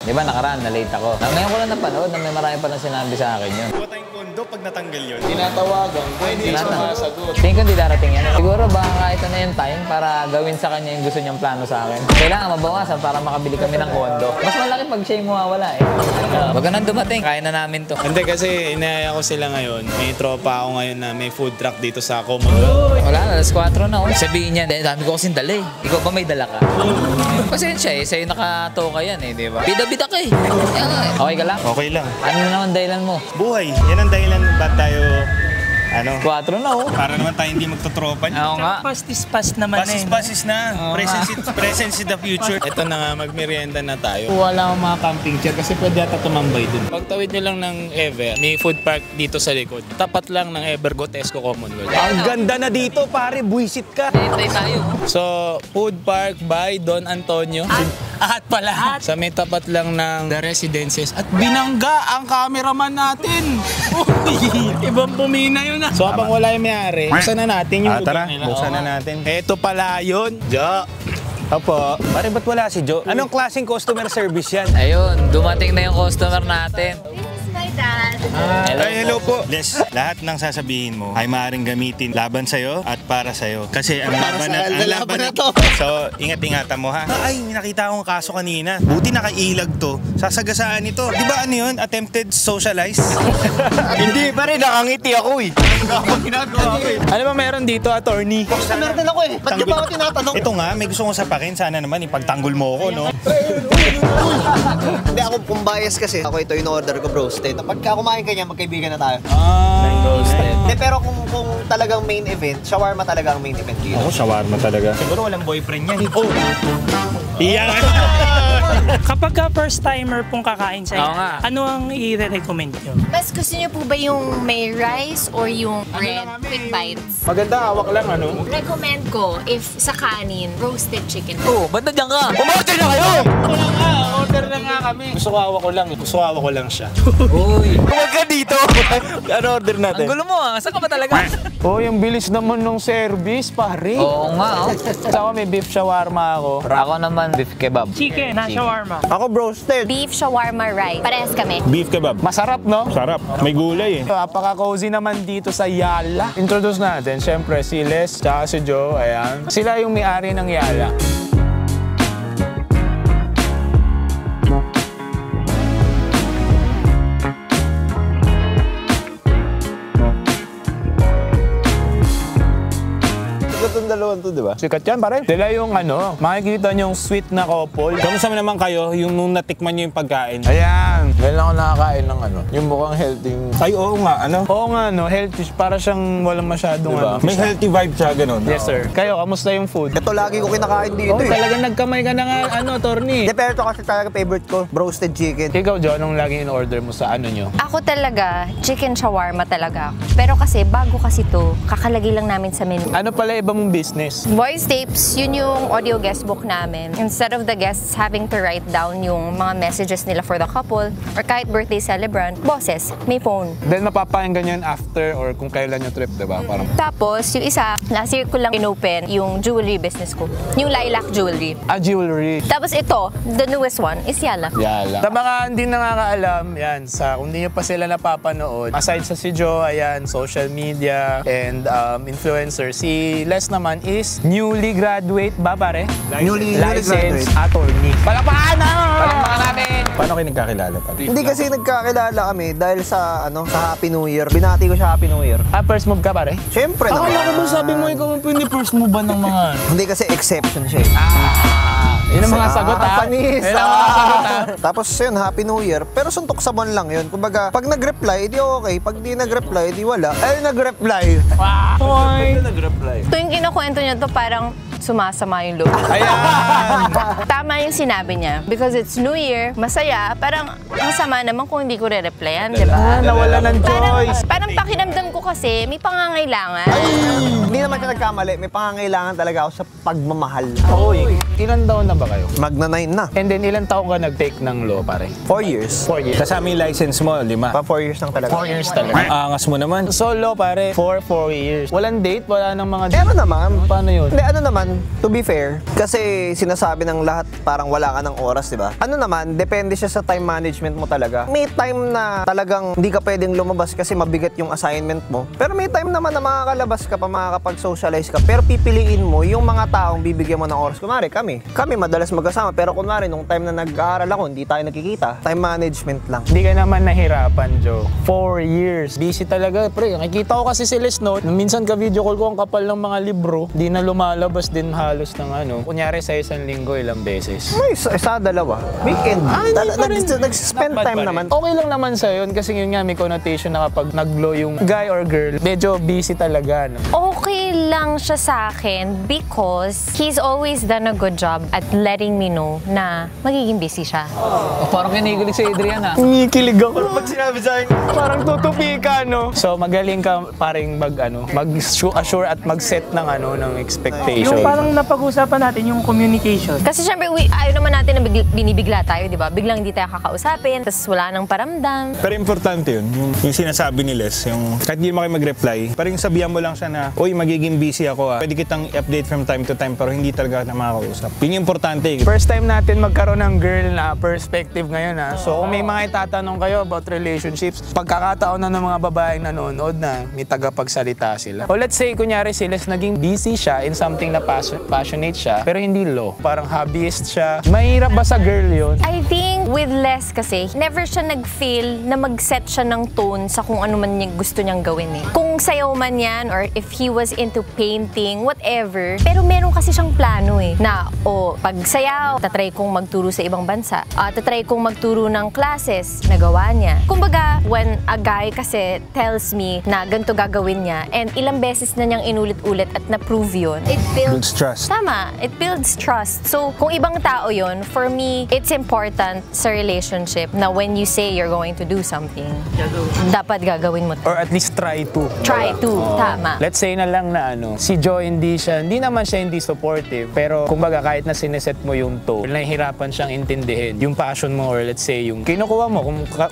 Di ba nakaraan, na-late ako. Ngayon ko lang napanood na may marami pa lang sinabi sa akin yun. Buwa tayong kondo pag natanggal yun. Tinatawagan, pwede sumasagot. Tingin ko hindi darating yan. Siguro baka ito na yung time para gawin sa kanya yung gusto niyang plano sa akin. Kailangan mabawasan para makabili kami ng kondo. Mas malaki pag siya yung mawawala eh. Wag ka nang dumating, kaya na namin to. Hindi kasi inaya ko sila ngayon. May tropa ako ngayon na may food truck dito sa Commonwealth. Wala na, alas 4 na oh. Sabihin niya, dami ko kasing dala eh. Ikaw ba may dala ka? Pasensya eh, sa'yo nakatoka yan eh, di ba? Bida-bida ka eh. Okay ka lang? Okay lang. Ano naman dahilan mo? Buhay. Yan ang dahilan ba't tayo 4 na oh. para naman tayo hindi magtotropa. Oo nga. Past is past naman Pasis na. Presence is the future. Ito na nga, magmerienda na tayo. Wala akong mga camping chair kasi pwede ata tumambay dun. Pagtawid nyo lang ng Ever, may food park dito sa likod. Tapat lang ng Ever Gotesco Commonwealth. Ang ganda na dito, pare. Buisit ka. Hintay tayo. So, food park by Don Antonio. At pala. Sa may tapat lang ng The Residences. At binangga ang cameraman natin. Uy, ibang pumina yun ah. So, habang wala yung may-ari, buksan na natin yung lugar nila. Buksan na natin. Eto pala yun. Jo. Opo. Pare, ba't wala si Joe? Anong klaseng customer service yan? Ayun, dumating na yung customer natin. Dad. Hello po. Les, lahat ng sasabihin mo ay maaaring gamitin laban sa'yo at para sa'yo. Kasi ang laban na to. So, ingat-ingatan mo ha. Ay, nakita akong kaso kanina. Buti nakailag to. Sasagasaan ito. Di ba ano yun? Attempted socialize? Hindi, pare. Nakangiti ako eh. Ano ba meron dito, attorney? Customer din ako eh. Ba't niyo pa ako tinatanong? Ito nga, may gusto kong sapakin. Sana naman ipagtanggol mo ako, no? Hindi ako kung bias kasi. Ako ito yung order ko, roasted. Pagka kumain ka niya, magkaibigan na tayo. Roasted. Hindi, pero kung talagang main event, shawarma talaga ang main event dito. Ako, shawarma talaga. Siguro walang boyfriend niya. Oh! Iyan! Kapag ka first timer pong kakain sa Oo nga. ano ang i-recommend nyo? Mas gusto niyo po ba yung may rice or yung bread, quick bites? Maganda, hawak lang, ano? Recommend ko, if sa kanin, roasted chicken. Oh, ba't nandiyan ka? Umorder na kayo! Order na nga kami. Gusto ko hawak ko lang. Gusto ko hawak ko lang siya. Uy, Huwag ka dito! Ano order ang natin? gulo mo ah. Saan ka ba talaga? Oh, yung bilis naman ng service, pare. Oo nga oh. Saka may beef shawarma ako. Ako naman, beef kebab. Chicken na shawarma. Ako roasted. Beef shawarma rice. Parehas kami. Beef kebab. Masarap, no? Sarap. May gulay eh. Napaka-cozy naman dito sa Yala. Introduce natin, syempre, si Les, tsaka si Joe, ayan. Sila yung may-ari ng Yala. Itong dalawang to, di ba? Sikat yan, pare. Sila yung makikita nyo yung sweet na couple. Kamusta naman kayo yung nung natikman nyo yung pagkain? Ayan. Ngayon ako nakakain ng yung mukhang healthy. Ay, oo nga, ano? Oo nga, healthy. Para siyang walang masyadong Diba? May healthy vibe siya, ganun. Yes, sir. Kayo, kamusta yung food? Ito lagi ko kinakain dito eh. Talagang nagkamay ka na nga, Torny. Hindi, pero ito kasi talaga favorite ko, roasted chicken. Ikaw, Joe, anong laging in-order mo sa nyo? Ako talaga, chicken shawarma talaga ako. Pero kasi, bago kasi to, kakalagay lang namin sa menu. Ano pala iba mong business? Voice tapes, yun yung audio guestbook namin. Instead of the guests having to write down yung mga messages nila for the couple, or kahit birthday celebrant, boses, may phone. Then mapapakinggan nyo yun after or kung kailan yung trip, diba? Parang... Tapos, yung isa, last year ko lang inopen yung jewelry business ko. Yung Lilac Jewelry. jewelry. Tapos ito, the newest one, is Yala. Yala. Sa mga hindi nakakaalam, yan, kung hindi nyo pa sila napapanood, aside sa si Joe, ayan, social media, and influencer, si Les naman is newly graduate ba, pare? Newly Licensed graduate. attorney. Palakpakan na! Palakpakan natin! Paano kayo nagkakilala pa? Hindi kasi nagkakilala kami dahil sa Happy New Year. Binati ko siya Happy New Year. First move ka, pare? Siyempre naman. Akala ko ba sabi mo ikaw ang first mo ba ng mga... Hindi kasi exception siya eh. Yun ang mga sagot, ha? Panis! Yun ang mga sagot, ha? Tapos yun, Happy New Year. Pero suntok sa buwan lang yun. Kumbaga, pag nag-reply, di okay. Pag di nag-reply, di wala. Ay, nag-reply. Tuwing kinukwento niya to, parang sumasama yung loob. Ayan! Tama yung sinabi niya. Because it's New Year, masaya. Parang ang sama naman kung hindi ko re-replyan, di ba? Nawala ng choice. Parang pakiramdam ko kasi may pangangailangan. Hindi naman siya nagkamali. May pangangailangan talaga ako sa pagmamahal. Oy, ilan taon na ba kayo? Magna-9 na. And then, ilan taon ka nag-take ng law, pare? 4 years. 4 years. Kasama yung license mo, 5. Pa 4 years lang talaga. 4 years talaga. Angas mo naman. Solo, pare. 4 years. Walang date, wala nang mga... Eh, ano naman? Paano yun? Hindi, ano naman, naman, to be fair, kasi sinasabi ng lahat parang wala ka ng oras, di ba? Ano naman, depende siya sa time management mo talaga. May time na talagang hindi ka pwedeng lumabas kasi mabigat yung assignment mo. Pero may time naman na makakalabas ka pa, makakapag-socialize ka. Pero pipiliin mo yung mga taong bibigyan mo ng oras. Kunwari, kami madalas magkasama. Pero kunwari, nung time na nag-aaral ako, hindi tayo nagkikita. Time management lang. Hindi ka naman nahirapan, Joe. 4 years. Busy talaga, pre. Nakikita ko kasi si Les Note. Minsan ka-video call ko ang kapal ng mga libro. Di na lumalabas din halos ng ano. Kunyari sa isang linggo, ilang beses. Ay, isa, dalawa. Weekend. Nag-spend time naman. Okay lang naman sa yun kasi yun nga may connotation na kapag nag-glow yung guy or girl, medyo busy talaga. No? Okay lang siya sa akin because he's always done a good job at letting me know na magiging busy siya. Parang kinikilig si Adrian ah. Umikilig ako. Pag sinabi sa akin, parang tutupi ka, no? So, magaling ka paring mag-assure at mag-set ng ng expectation. Yung parang napag-usapan natin, yung communication. Kasi syempre, ayaw naman natin na binibigla tayo, di ba? Biglang hindi tayo kakausapin, tapos wala nang paramdam. Pero importante yun, yung sinasabi ni Les, yung kahit hindi mo kayo mag-reply, parang sabihan mo lang siya na, uy, magiging busy ako ah. Pwede kitang i-update from time to time, pero hindi talaga na makakausap. Yun yung importante. First time natin magkaroon ng girl na perspective ngayon ha. So kung may mga itatanong kayo about relationships, pagkakataon na ng mga babaeng nanonood na may tagapagsalita sila. O let's say, kunyari si Les naging busy siya in something na passionate siya, pero hindi low. Parang hobbyist siya. Mahirap ba sa girl yun? I think with Les kasi, never siya nag-feel na mag-set siya ng tone sa kung ano man gusto niyang gawin eh. Kung sayaw man yan or if he was into painting, whatever. Pero meron kasi siyang plano eh. Na, pag sayaw, tatry kong magturo sa ibang bansa. Tatry kong magturo ng classes, nagawa niya. Kumbaga, when a guy kasi tells me na ganito gagawin niya and ilang beses na niyang inulit-ulit at na-prove yun, it builds trust. Tama, it builds trust. So, kung ibang tao yun, for me, it's important sa relationship na when you say you're going to do something, dapat gagawin mo. Or at least try to. Try to, tama. Let's say na lang na si Joe hindi naman siya hindi supportive, pero kumbaga kahit na sineset mo yung tone, nahihirapan siyang intindihin yung passion mo or let's say yung kinukuha mo,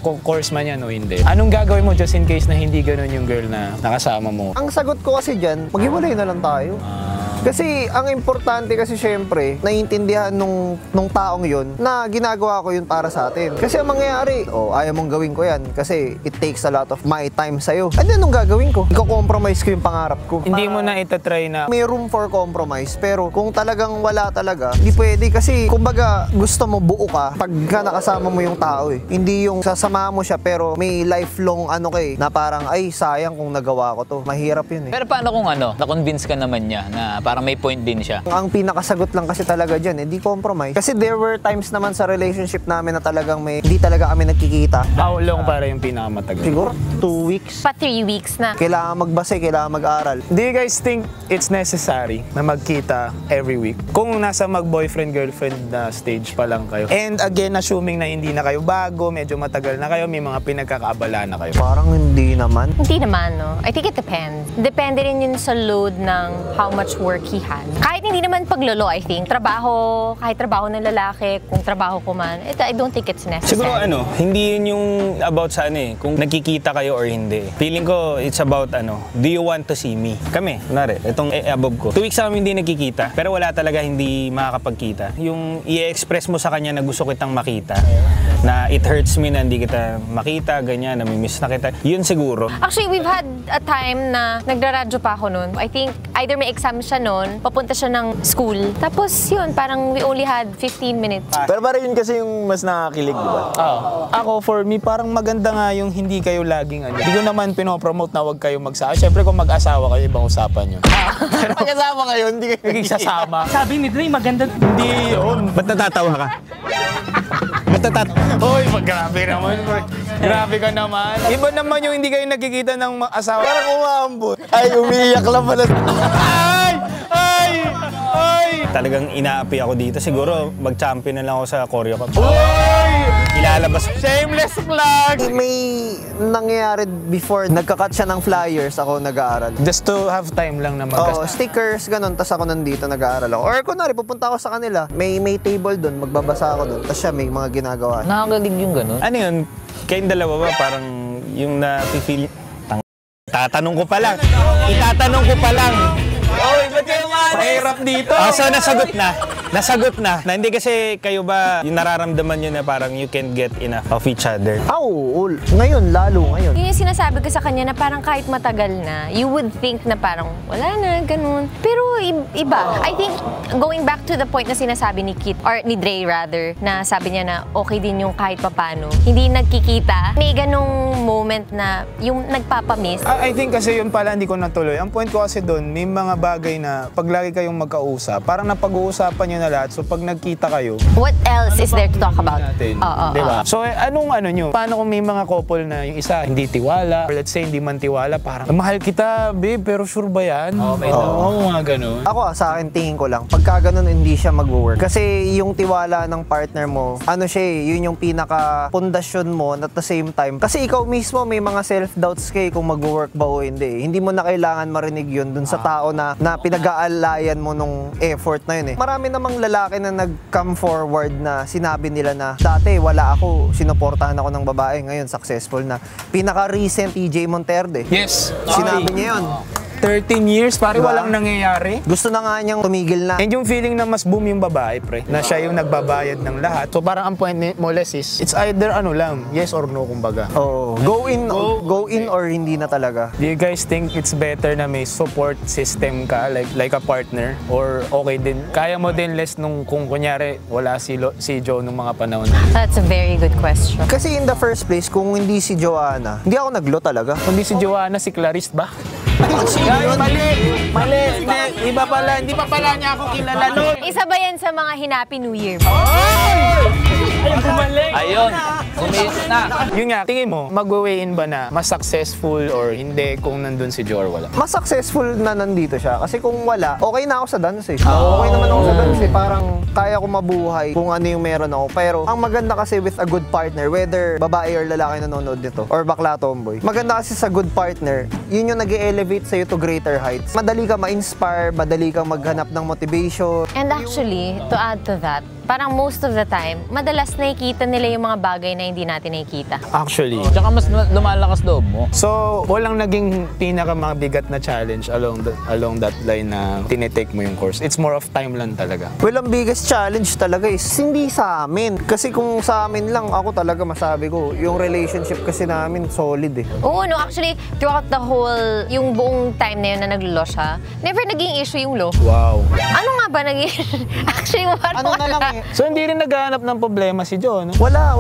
kung course man yan o hindi. Anong gagawin mo just in case na hindi ganun yung girl na nakasama mo? Ang sagot ko kasi dyan, maghiwalay na lang tayo. Kasi ang importante kasi syempre, naiintindihan nung taong yun na ginagawa ko yun para sa atin. Kasi ang mangyayari, ayaw mong gawin ko yan kasi it takes a lot of my time sa'yo. And then, anong gagawin ko? Iko-compromise ko yung pangarap ko. Hindi mo na itatry na may room for compromise, pero kung talagang wala talaga, hindi pwede kasi kumbaga gusto mo buo ka pag nakasama mo yung tao eh. Hindi yung sasamahan mo siya pero may lifelong na parang ay sayang kung nagawa ko to. Mahirap yun eh. Pero paano kung na-convince ka naman niya na parang may point din siya? Ang pinakasagot lang kasi talaga dyan, di compromise. Kasi there were times naman sa relationship namin na talagang hindi talaga kami nagkikita. how long para yung pinakamatagal? Siguro 2 weeks. Pa 3 weeks na. Kailangan magbase, kailangan mag-aral. Do you guys think it's necessary na magkita every week? Kung nasa mag-boyfriend-girlfriend na stage pa lang kayo. And again, assuming na hindi na kayo bago, medyo matagal na kayo, may mga pinagkakaabala na kayo. Parang hindi naman. Hindi naman, no? I think it depends. Depende rin yun sa load ng how much work he had. Kahit hindi naman paglolo, I think. Kahit trabaho ng lalaki, kung trabaho ko man, I don't think it's necessary. Siguro hindi yun yung about sa kung nakikita kayo or hindi. Feeling ko it's about do you want to see me? Kami, kunwari, itong above ko. 2 weeks kami hindi nagkikita, pero wala talaga hindi makakapagkita. Yung i-express mo sa kanya na gusto kitang makita, na it hurts me na hindi kita makita, ganyan, namimiss na kita. Yun siguro. Actually, we've had a time na nagraradyo pa ako noon. I think either may exam siya noon, papunta siya ng school. Tapos yun, parang we only had 15 minutes. Pero parang yun kasi yung mas nakakilig, di ba? Ako, for me, parang maganda nga yung hindi kayo laging Hindi ko naman pinopromote na huwag kayo mag-asawa. Siyempre kung mag-asawa kayo, ibang usapan yun. Pero Mag-asawa kayo, hindi kayo naging sasama. Sabi ni Dre, maganda. Hindi yun. Ba't natatawa ka? Hoy, grabe naman. Grabe ka naman. Iba naman yung hindi kayo nagkikita ng asawa. Parang umaambot. Ay, umiiyak lang pala. Ay! Talagang inaapi ako dito. Siguro mag-champion na lang ako sa choreo ko. Uy! Ilalabas. Shameless plug! May nangyayari before, nagka-cut siya ng flyers, ako nag-aaral. Just to have time lang na Stickers, ganun, tas ako nandito nag-aaral ako. Or kunwari, pupunta ako sa kanila, may table doon, magbabasa ako doon, tas siya may mga ginagawa. Nakakalig yung ganun. Ano yun? Kayong dalawa ba? Parang yung na-feel... Itatanong ko pa lang. Oy, ba't kayo Mahirap dito. So nasagot na. Nasagot na. Na hindi kasi kayo ba yung nararamdaman nyo na parang you can get enough of each other? Oo, ngayon, lalo ngayon. Yun yung sinasabi ko sa kanya na parang kahit matagal na, you would think na parang wala na, ganun. Pero iba. I think, going back to the point na sinasabi ni Kit, or ni Dre rather, na sabi niya na okay din yung kahit papano. Hindi nagkikita. May ganung moment na yung nagpapamiss. I think kasi yun pala hindi ko natuloy. Ang point ko kasi doon, may mga bagay na pag lagi kayong magkausap, parang napag-uusapan nyo na lahat. So pag nagkita kayo, What else is there to talk about? natin. Oo, Diba? So anong ano nyo? Paano kung may mga couple na yung isa hindi tiwala, or let's say hindi man tiwala, parang mahal kita, babe, pero sure ba yan? Oo, mga ganun. Ako sa akin tingin ko lang, pagka ganun hindi siya mag-work. Kasi yung tiwala ng partner mo, ano siya yun yung pinaka pundasyon mo at the same time. Kasi ikaw mismo may mga self-doubts kay kung mag-work ba o hindi. Hindi mo na kailangan marinig yun dun sa tao na pinag-aalayan mo nung effort na yun eh. Marami namang lalaki na nag-come forward na sinabi nila na dati wala ako, sinuportahan ako ng babae, ngayon successful na. Pinaka-recent TJ Monterde. Yes. Sinabi niya yun. 13 years, pare Diba? walang nangyayari. Gusto na nga niyang tumigil na. And yung feeling na mas boom yung babae, pre, na siya yung nagbabayad ng lahat. So parang ang point mo less is, it's either ano lang, yes or no kumbaga. Oh, go in or hindi na talaga. Do you guys think it's better na may support system ka, like a partner? Or okay din, kaya mo din less nung kung kunyari wala si Joe nung mga panahon? That's a very good question. Kasi in the first place, kung hindi si Joanna, hindi ako naglo talaga. Kundi si Joanna, si Clarice ba? Mali. Iba pala, hindi pa pala niya ako kilala nun. Isa ba yan sa mga Hinappy New Year? Ayun, umiis na. Yun nga, tingin mo, mag-weigh-in ba na mas successful or hindi kung nandun si Joe or wala? Mas successful na nandito siya. Kasi kung wala, okay na ako sa dance eh. Okay naman ako sa dance eh. Parang kaya ko mabuhay kung ano yung meron ako. Pero ang maganda kasi with a good partner, whether babae or lalaki nanonood nito, or bakla tomboy, maganda kasi sa good partner, yun yung nag-elevate sa'yo to greater heights. Madali ka ma-inspire, madali kang maghanap ng motivation. And actually, to add to that, parang most of the time, madalas nakikita nila yung mga bagay na hindi natin nakikita. Actually. Tsaka mas lumalakas loob mo. So, walang naging pinakamabigat na challenge along that line na tinitake mo yung course. It's more of time lang talaga. Well, ang biggest challenge talaga is hindi sa amin. Kasi kung sa amin lang, ako talaga masabi ko, yung relationship kasi namin solid eh. Oo, no, actually, throughout the whole, yung buong time na yun na naglo siya, never naging issue yung law. Wow. Ano nga ba naging... Actually, Ano na lang eh. So, hindi rin naghahanap ng problema si Joe, no? Wala.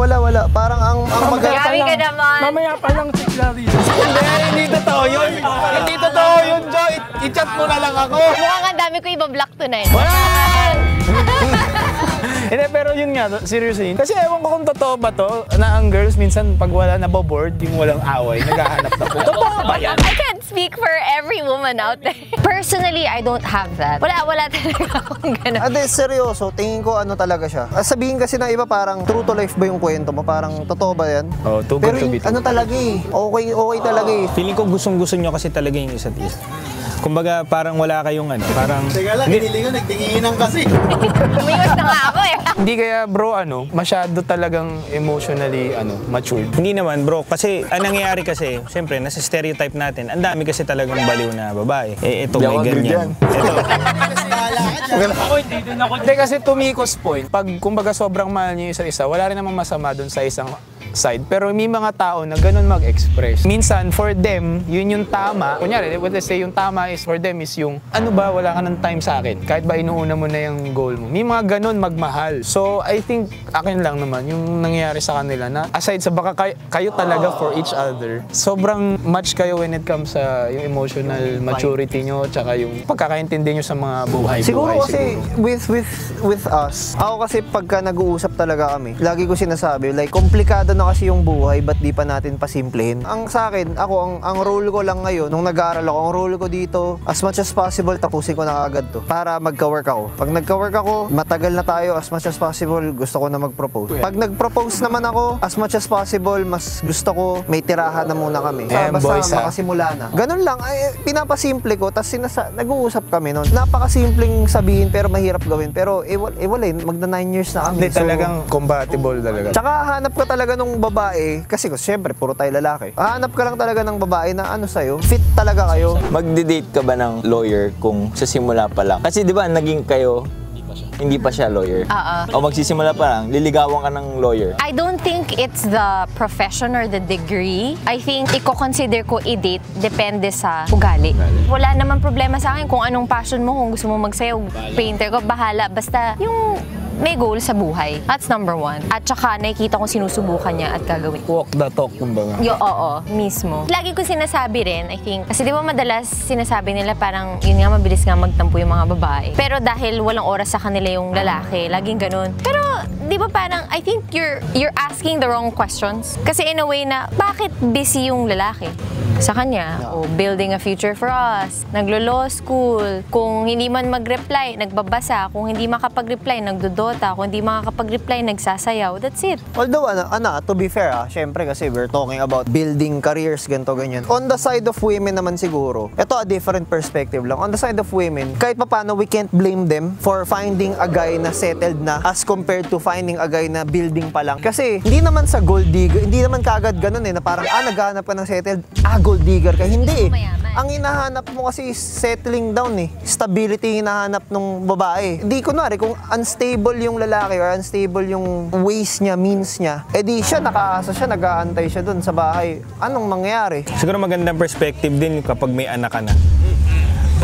Parang ang maganda. Grabe ka naman. Mamaya pa lang si Clarice. Hindi totoo yun. Hindi totoo yun, Joe. I-chat mo na lang ako. Mukhang ang dami ko ibablock tonight. Hindi, pero yun nga, seriously. Kasi ewan ko kung totoo ba to, na ang girls minsan pag wala naboboard, yung walang away, naghahanap na po. Totoo ba yan? I can't speak for every woman out there. Personally, I don't have that. Wala talaga akong ganun. Ade, seryoso, tingin ko ano talaga siya. Sabihin kasi ng iba parang true to life ba yung kwento mo? Parang totoo ba yan? Oh, too Pero good to be true. ano talaga eh, okay talaga eh. Feeling ko gustong-gusto nyo kasi talaga yung isa't isa. Kumbaga parang wala kayong ano, parang... Teka lang, hindi ko nagtinginan kasi. Umiwas na nga ako eh. Hindi kaya bro, masyado talagang emotionally, matured. Hindi naman bro, kasi ang nangyayari kasi, siyempre, nasa stereotype natin, ang dami kasi talagang baliw na babae. Ito Di may ako agree ganyan. Hindi kasi to Miko's point, pag kumbaga sobrang mahal niyo yung isa't isa, wala rin namang masama dun sa isang side. Pero may mga tao na ganun mag-express. Minsan, for them, yun yung tama. Kunyari, let's say yung tama is for them is yung, ano ba, wala ka ng time sa akin. Kahit ba inuuna mo na yung goal mo. May mga ganun magmahal. So, I think, akin lang naman, yung nangyayari sa kanila na, aside sa baka kayo talaga for each other, sobrang match kayo when it comes sa yung emotional maturity nyo, tsaka yung pagkakaintindi nyo sa mga buhay. Siguro kasi with us, ako kasi pagka nag-uusap talaga kami, lagi ko sinasabi, like, komplikado na kasi yung buhay, ba't di pa natin pasimplehin? Ang sa akin, ang role ko lang ngayon, nung nag-aaral ako, ang role ko dito, as much as possible, tapusin ko na agad to, para magka-work ako. Pag nagka-work ako, matagal na tayo, as much as possible, gusto ko na mag-propose. Pag nag-propose naman ako, as much as possible, mas gusto ko, may tirahan na muna kami. Basta makasimula na. Ganun lang, ay, pinapasimple ko, tapos nag-uusap kami nun. Napakasimpleng sabihin, pero mahirap gawin. Pero, wala magna 9 years na kami. Hindi talagang compatible talaga. Tsaka hanap ka talaga nung nung babae, kasi syempre, puro tayo lalaki. Hanap ka lang talaga ng babae na ano sa'yo, fit talaga kayo. Magde-date ka ba ng lawyer kung sa simula pa lang? Kasi di ba naging kayo, hindi pa siya lawyer. O magsisimula pa lang, liligawan ka ng lawyer. I don't think it's the profession or the degree. I think i-consider ko i-date depende sa ugali. Wala naman problema sa akin kung anong passion mo, kung gusto mo magsayaw, painter ko, bahala. Basta yung may goal sa buhay. That's number one. At saka nakikita kong sinusubukan niya at gagawin. Walk the talk, kumbaga. Oo, mismo. Lagi ko sinasabi rin, I think, kasi di ba madalas sinasabi nila parang, yun nga, mabilis nga magtampo yung mga babae. Pero dahil walang oras sa kanila yung lalaki, laging ganun. Pero, di ba parang, I think you're asking the wrong questions. Kasi in a way na, bakit busy yung lalaki sa kanya? O building a future for us, naglo-law school, kung hindi man mag-reply, nagbabasa, kung hindi makapag-reply, nagdodota, kung hindi makakapag-reply, nagsasayaw. That's it. Although, to be fair, syempre kasi we're talking about building careers, ganito, ganyan. On the side of women naman siguro, ito a different perspective lang. On the side of women, kahit papano, we can't blame them for finding a guy na settled na as compared to finding a guy na building pa lang. Kasi, hindi naman sa gold digger, hindi naman kagad ganun na parang, naghahanap ka ng settled, gold digger ka. Hindi Ang hinahanap mo kasi is settling down Stability hinahanap ng babae. Di kunwari, kung unstable yung lalaki or unstable yung ways niya, means niya, di siya nakaasa siya, nag-aantay siya dun sa bahay. Anong mangyayari? Siguro magandang perspective din kapag may anak ka na.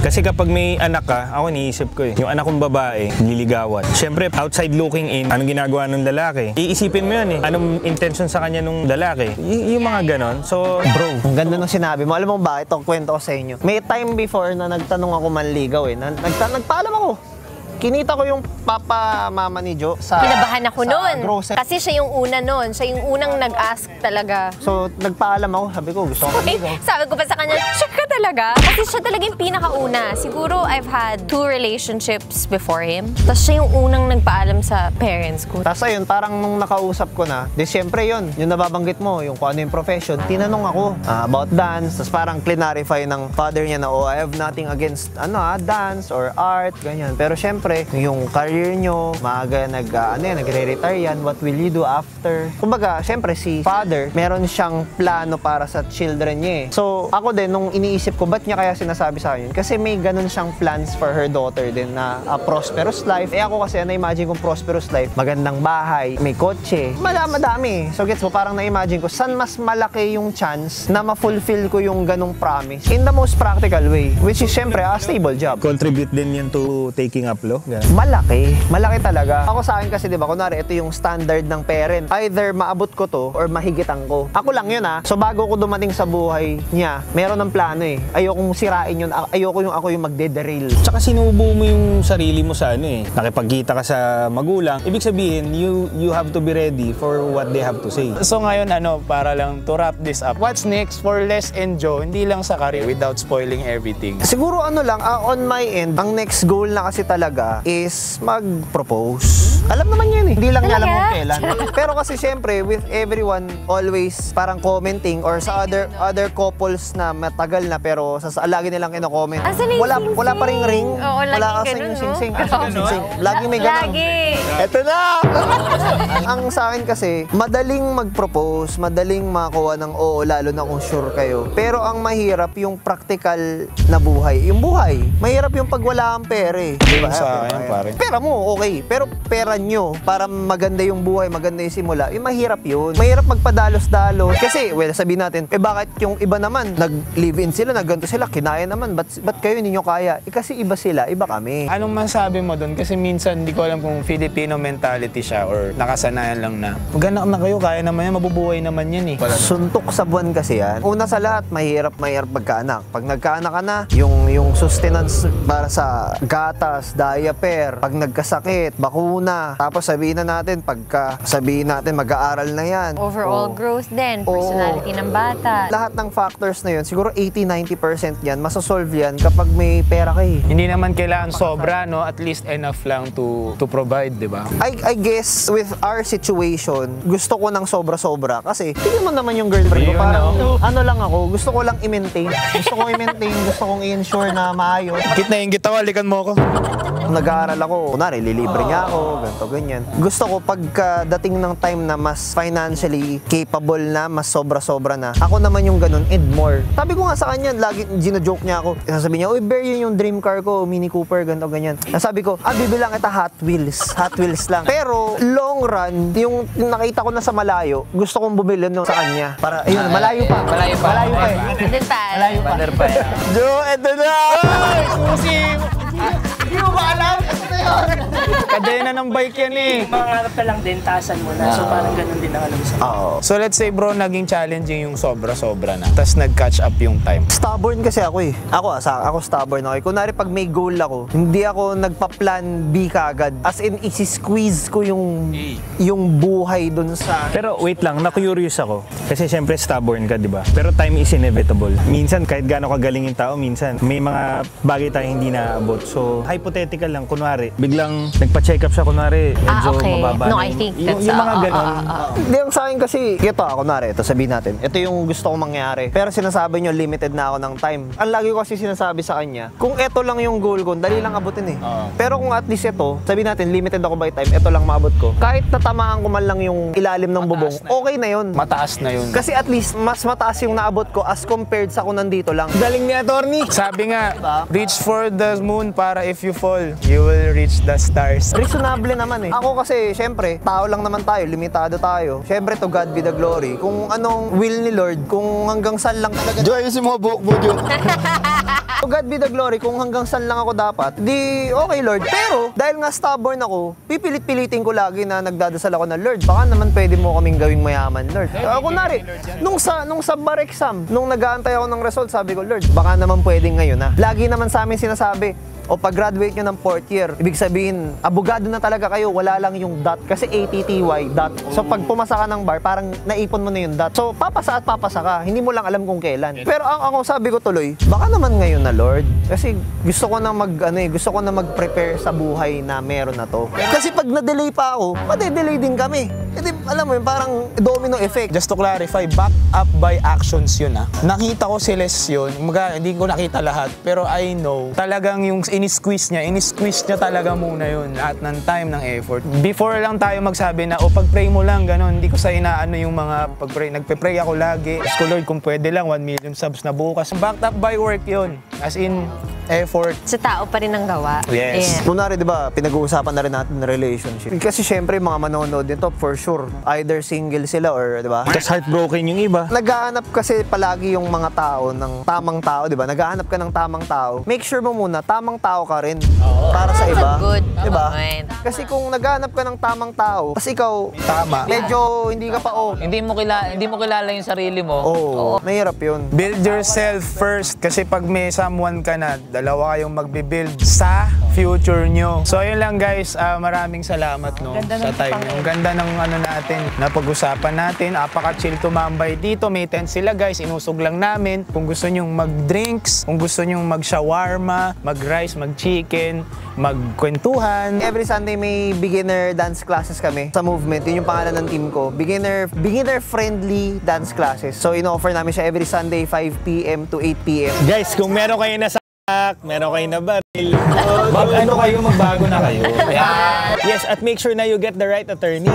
Kasi kapag may anak ka, ako iniisip ko yung anak kong babae, liligawan. Siyempre, outside looking in, anong ginagawa ng lalaki? Iisipin mo yun Anong intention sa kanya nung lalaki? Yung mga ganon. So, bro. Ang ganda ng sinabi mo. Alam mo bakit? Kwento ko sa inyo. May time before na nagtanong ako manligaw nagpaalam ako. Kinita ko yung mama ni Jo sa Kinabahan ako noon. grocery. Kasi siya yung una noon. Siya yung unang nag-ask talaga. So, nagpaalam ako. Sabi ko, gusto ko manligaw. Sabi ko pa sa kanya, check ka talaga. Kasi siya talaga yung pinakauna. Siguro I've had 2 relationships before him. Tapos siya yung unang nagpaalam sa parents ko. Tapos ayun, parang nung nakausap ko na, syempre yun, yung nababanggit mo, yung kung ano yung profession, tinanong ako about dance. Tapos parang clarify ng father niya na, I have nothing against dance or art, ganyan. Pero syempre, yung career nyo, maaga nagre-retire yan, what will you do after? Kumbaga, syempre si father, meron siyang plano para sa children niya So, ako din, nung iniisip ko, ba't niya kaya sinasabi sa akin? Kasi may ganun siyang plans for her daughter din na a prosperous life. Ako kasi, na-imagine kong prosperous life, magandang bahay, may kotse, madami. So, gets mo, parang na-imagine ko, saan mas malaki yung chance na ma-fulfill ko yung ganung promise? In the most practical way, which is syempre, a stable job. Contribute din yan to taking up law? Malaki talaga. Ako sa akin kasi, di ba, kunwari, ito yung standard ng parent. Either maabot ko to or mahigitan ko. Ako lang yun So, bago ko dumating sa buhay niya, meron ng plano Ayokong sirain yun. Ayoko yung ako yung magde-derail. Tsaka sinubo mo yung sarili mo sa nakipagkita ka sa magulang. Ibig sabihin, you have to be ready for what they have to say. So ngayon, para lang to wrap this up, what's next for Les and Joe, hindi lang sa career, without spoiling everything? Siguro lang, on my end, ang next goal na kasi talaga is mag-propose. Alam naman yun Hindi lang niya alam kung kailan. Pero kasi syempre, with everyone always parang commenting or sa other couples na matagal na pero lagi nilang kino-comment. Wala pa ring ring. Wala kasi yung sing-sing. Lagi may ganun. Eto na! Ang sa akin kasi, madaling mag-propose, madaling makakuha ng oo, lalo na kung sure kayo. Pero ang mahirap yung practical na buhay. Yung buhay. Mahirap yung pag wala kang pera Diba? Sa akin, pare. Pera mo, okay. Pero pera nyo, para maganda yung buhay, maganda yung simula, mahirap yun. Mahirap magpadalos-dalos. Kasi, sabihin natin, bakit yung iba naman, nag-live-in sila, nagganto sila, kinaya naman, ba't kayo hindi nyo kaya? Kasi iba sila, iba kami. Anong masabi mo doon? Kasi minsan, hindi ko alam kung Filipino mentality siya or nakasanayan lang na, maganak na kayo, kaya naman yan, mabubuhay naman yan Suntok sa buwan kasi yan. Una sa lahat, mahirap magkaanak. Pag nagkaanak ka na, yung sustenance para sa gatas, diaper, pag nagkasakit, bakuna. Tapos sabihin natin mag-aaral na yan. Overall growth din, personality ng bata. Lahat ng factors na yun, siguro 80-90% yan, masasolve yan kapag may pera kayo. Hindi naman kailangan sobra, At least enough lang to provide, di ba? I guess with our situation, gusto ko ng sobra-sobra kasi tingnan mo naman yung girlfriend ko. Parang lang ako, gusto ko lang i-maintain. Gusto kong i-ensure na maayos. Git na yung gitaw, alikan mo ako. nag-aaral ako, kunwari, lilibre niya ako, ganito, ganyan. Gusto ko pagdating ng time na mas financially capable na, mas sobra-sobra na, ako naman yung ganun and more. Sabi ko nga sa kanya, lagi gino-joke niya ako. Sabi niya, uy, Bear, yun yung dream car ko, Mini Cooper, ganito, ganyan. Sabi ko, bibilang kita Hot Wheels lang. Pero, long run, yung nakita ko na sa malayo, gusto kong bumili nun sa kanya. Para, ayun, malayo pa. Malayo pa eh. Andun pa. Banner pa yan. Jo, eto na! Ay, susi! Hindi mo ba alam? Kadena ng bike yan eh. Mangarap ka lang din, taasan mo na. So parang ganun din ang alam sa So let's say bro, naging challenging yung sobra-sobra na. Tapos nag-catch up yung time. Stubborn kasi ako eh. Ako stubborn ako eh. Kunwari pag may goal ako, hindi ako nagpa-plan B kaagad. As in, isi-squeeze ko yung buhay dun sa... Pero wait lang, na-curious ako. Kasi syempre stubborn ka, di ba? Pero time is inevitable. Minsan, kahit gaano kagaling yung tao, minsan may mga bagay tayo hindi naaabot. So, hypothetical lang, kunwari, biglang nagpa-check up siya, kunwari, medyo okay. mababa No, na I think yung that's... mga ganun. Hindi, ang sa akin kasi, ito kunwari, ito sabihin natin, ito yung gusto kong mangyari. Pero sinasabi nyo, limited na ako ng time. Ang lagi ko kasi sinasabi sa kanya, kung ito lang yung goal ko, dali lang abutin eh. Pero kung at least ito, sabihin natin, limited ako by time, ito lang maabot ko. Kahit natamaan ko man lang yung ilalim ng bubong, okay na yun. Mataas na yun. Kasi at least, mas mataas yung naabot ko as compared sa kung nandito lang. Galing ni attorney! Sabi nga, reach for the moon para if you fall, you will reach the stars. Reasonable naman eh. Ako kasi, syempre, tao lang naman tayo, limitado tayo. Syempre, to God be the glory. Kung anong will ni Lord, kung hanggang saan lang talaga... Jo, ayusin mo buhok mo, Jo. To God be the glory, kung hanggang saan lang ako dapat, di okay Lord. Pero, dahil nga stubborn ako, pipilit-pilitin ko lagi na nagdadasal ako na Lord, baka naman pwede mo kaming gawing mayaman, Lord. Kunwari, nung sa bar exam, nung nag-aantay ako ng result, sabi ko, Lord, baka naman pwede ngayon ha. Lagi naman sa amin sinasabi, o pag-graduate nyo ng 4th year, ibig sabihin, abogado na talaga kayo, wala lang yung dot. Kasi ATTY, dot. So pag pumasa ka ng bar, parang naipon mo na yung dot. So papasa at papasa ka, hindi mo lang alam kung kailan. Pero ako sabi ko tuloy, baka naman ngayon na Lord. Kasi gusto ko na mag-prepare sa buhay na meron na to. Kasi pag na-delay pa ako, made-delay din kami. Kasi alam mo yun, parang domino effect. Just to clarify, back up by actions yun ah. Nakita ko si Les yun, hindi ko nakita lahat, pero I know, talagang yung ini-squeeze niya talaga muna yun, lahat ng time, ng effort. Before lang tayo magsabi na, pag-pray mo lang, gano'n, hindi ko sa inaano yung mga pag-pray. Nagpe-pray ako lagi. Ask ko, Lord, kung pwede lang, 1 million subs na bukas. Backed up by work yun, as in, effort. Sa tao pa rin ang gawa. Yes. Kunwari, di ba, pinag-uusapan na rin natin na relationship. Kasi syempre, mga manonood nito, for sure, either single sila or, di ba? Tapos heartbroken yung iba. Naghahanap kasi palagi yung mga tao ng tamang tao, di ba? Naghahanap ka ng tamang tao. Make sure mo muna, tamang tao ka rin para sa iba. Good di ba? point. Kasi kung naghahanap ka ng tamang tao, kasi ikaw, Tama. medyo hindi ka pa Hindi mo kilala yung sarili mo. Oo, mahirap yun. Build yourself first kasi pag may someone ka na, dalawa kayong magbibuild sa future nyo. So ayun lang guys, maraming salamat no sa time nyo. Ang ganda ng natin, napag-usapan natin. Apaka-chill tumambay dito. May tent sila guys, inusog lang namin. Kung gusto nyong mag-drinks, kung gusto nyong mag-shawarma, mag-rice, mag-chicken, magkwentuhan. Every Sunday may beginner dance classes kami sa movement. Yun yung pangalan ng team ko. Beginner-friendly dance classes. So in-offer namin siya every Sunday 5 p.m. to 8 p.m. Guys, kung meron kayo na meron kayo na baril, magbago na kayo. Yes, at make sure na you get the right attorney.